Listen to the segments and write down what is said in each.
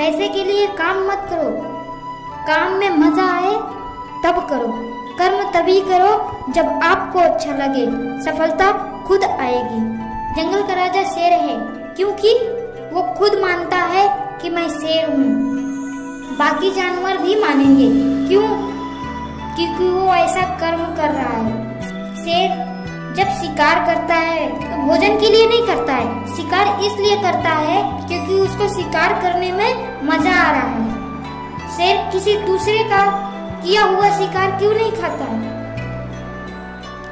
पैसे के लिए काम मत करो, काम में मजा आए तब करो। कर्म तभी करो जब आपको अच्छा लगे, सफलता खुद आएगी। जंगल का राजा शेर है क्योंकि वो खुद मानता है कि मैं शेर हूँ। बाकी जानवर भी मानेंगे, क्यों? क्योंकि वो ऐसा कर्म कर रहा है। शेर जब शिकार करता है तो भोजन के लिए नहीं करता है, शिकार इसलिए करता है क्योंकि उसको शिकार करने में मजा आ रहा है। शेर किसी दूसरे का किया हुआ शिकार क्यों नहीं खाता है?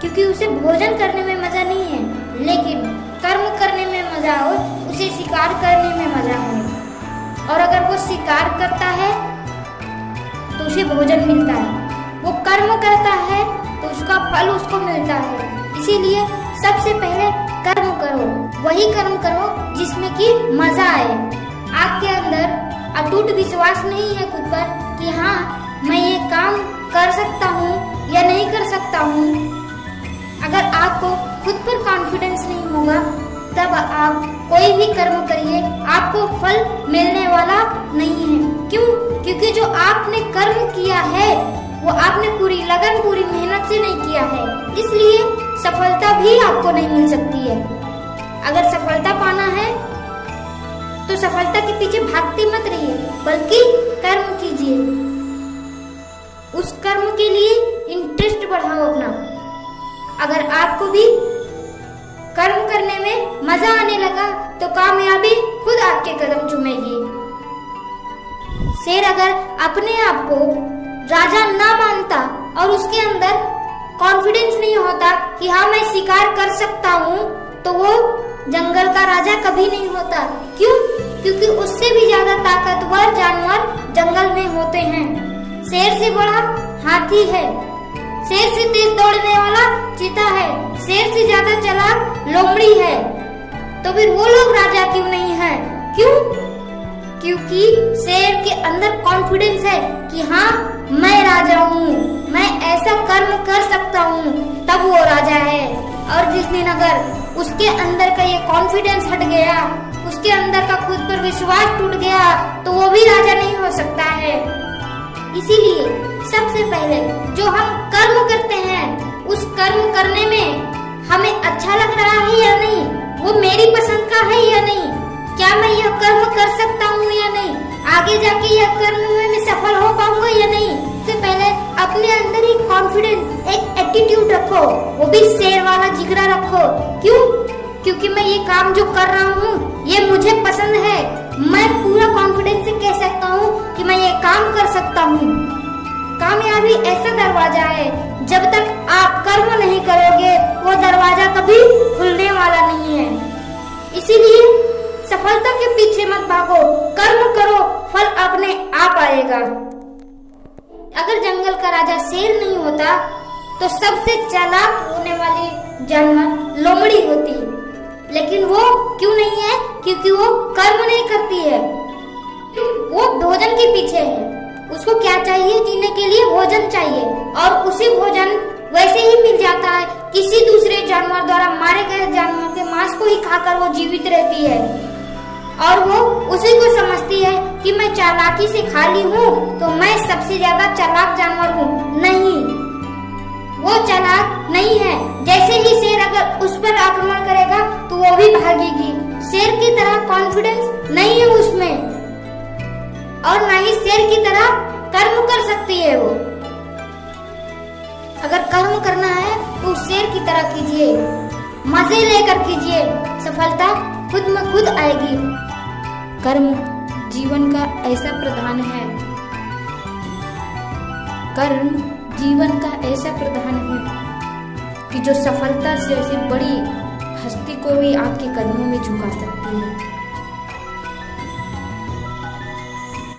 क्योंकि उसे भोजन करने में मजा नहीं है, लेकिन कर्म करने में मजा हो, उसे शिकार करने में मजा है। और अगर वो शिकार करता है तो उसे भोजन मिलता है, वो कर्म करता है तो उसका फल उसको मिलता है। इसीलिए सबसे पहले कर्म करो, वही कर्म करो जिसमें कि मजा आए। आपके अंदर अटूट विश्वास नहीं है खुद पर कि हाँ मैं ये काम कर सकता हूँ या नहीं कर सकता हूँ। अगर आपको खुद पर कॉन्फिडेंस नहीं होगा तब आप कोई भी कर्म करिए, आपको फल मिलने वाला नहीं है। क्यों? क्योंकि जो आपने कर्म किया है वो आपने पूरी लगन, पूरी मेहनत से नहीं किया है, इसलिए सफलता भी आपको नहीं मिल सकती है। अगर सफलता पाना है तो सफलता के पीछे भागते मत रहिए, बल्कि कर्म कीजिए। उस कर्म के लिए इंटरेस्ट बढ़ाओ अपना। अगर आपको भी कर्म करने में मजा आने लगा तो कामयाबी खुद आपके कदम चूमेगी। शेर अगर अपने आप को राजा ना मानता और उसके अंदर कॉन्फिडेंस नहीं होता कि हाँ मैं शिकार कर सकता हूँ, तो वो जंगल का राजा कभी नहीं होता। क्यों? क्योंकि उससे भी ज्यादा ताकतवर जानवर जंगल में होते हैं। शेर से बड़ा हाथी है, शेर से तेज दौड़ने वाला चीता है, शेर से ज्यादा चालाक लोमड़ी है। तो फिर वो लोग राजा क्यों नहीं है? क्यों? क्योंकि शेर के अंदर कॉन्फिडेंस है कि हाँ मैं राजा हूँ, मैं ऐसा कर्म कर सकता हूँ, तब वो राजा है। और जिस दिन अगर उसके अंदर का ये कॉन्फिडेंस हट गया, उसके अंदर का खुद पर विश्वास टूट गया, तो वो भी राजा नहीं हो सकता है। इसीलिए सबसे पहले जो हम कर्म करते हैं, उस कर्म करने में हमें अच्छा लग रहा है या नहीं, वो मेरी पसंद का है या नहीं, क्या मैं यह कर्म कर सकता हूँ या नहीं, आगे जाके यह कर्म में मैं सफल हो पाऊंगा या नहीं। इससे पहले अपने अंदर एक कॉन्फिडेंस, एक एटीट्यूड रखो, वो भी शेर वाला जिगरा रखो। क्यों? क्योंकि मैं ये काम जो कर रहा हूँ ये मुझे पसंद है। मैं पूरा कॉन्फिडेंस से कह सकता हूँ कि मैं ये काम कर सकता हूँ। कामयाबी ऐसा दरवाजा है, जब तक आप कर्म नहीं करोगे वो दरवाजा कभी खुलने वाला नहीं है। इसीलिए सफलता के पीछे मत भागो, कर्म करो, फल अपने आप आएगा। अगर जंगल का राजा शेर नहीं होता तो सबसे चालाक होने वाली जानवर लोमड़ी होती, लेकिन वो क्यों नहीं है? क्योंकि वो कर्म नहीं करती है, वो भोजन के पीछे है। उसको क्या चाहिए? जीने के लिए भोजन चाहिए, और उसी भोजन वैसे ही मिल जाता है किसी दूसरे जानवर द्वारा मारे गए जानवर के मांस को ही खाकर वो जीवित रहती है। और वो उसी को समझती है कि मैं चालाकी से खाली हूँ तो मैं सबसे ज्यादा चालाक जानवर हूँ। नहीं, वो चालाक नहीं है। जैसे ही शेर अगर उस पर आक्रमण करेगा तो वो भी भागेगी। शेर की तरह कॉन्फिडेंस नहीं है उसमें, और ना ही शेर की तरह कर्म कर सकती है वो। अगर कर्म करना है तो शेर की तरह कीजिए, मजे लेकर कीजिए, सफलता खुद में खुद आएगी। कर्म जीवन का ऐसा प्रधान है, कर्म जीवन का ऐसा प्रधान है कि जो सफलता से ऐसी बड़ी हस्ती को भी आपके कदमों में झुका सकती है।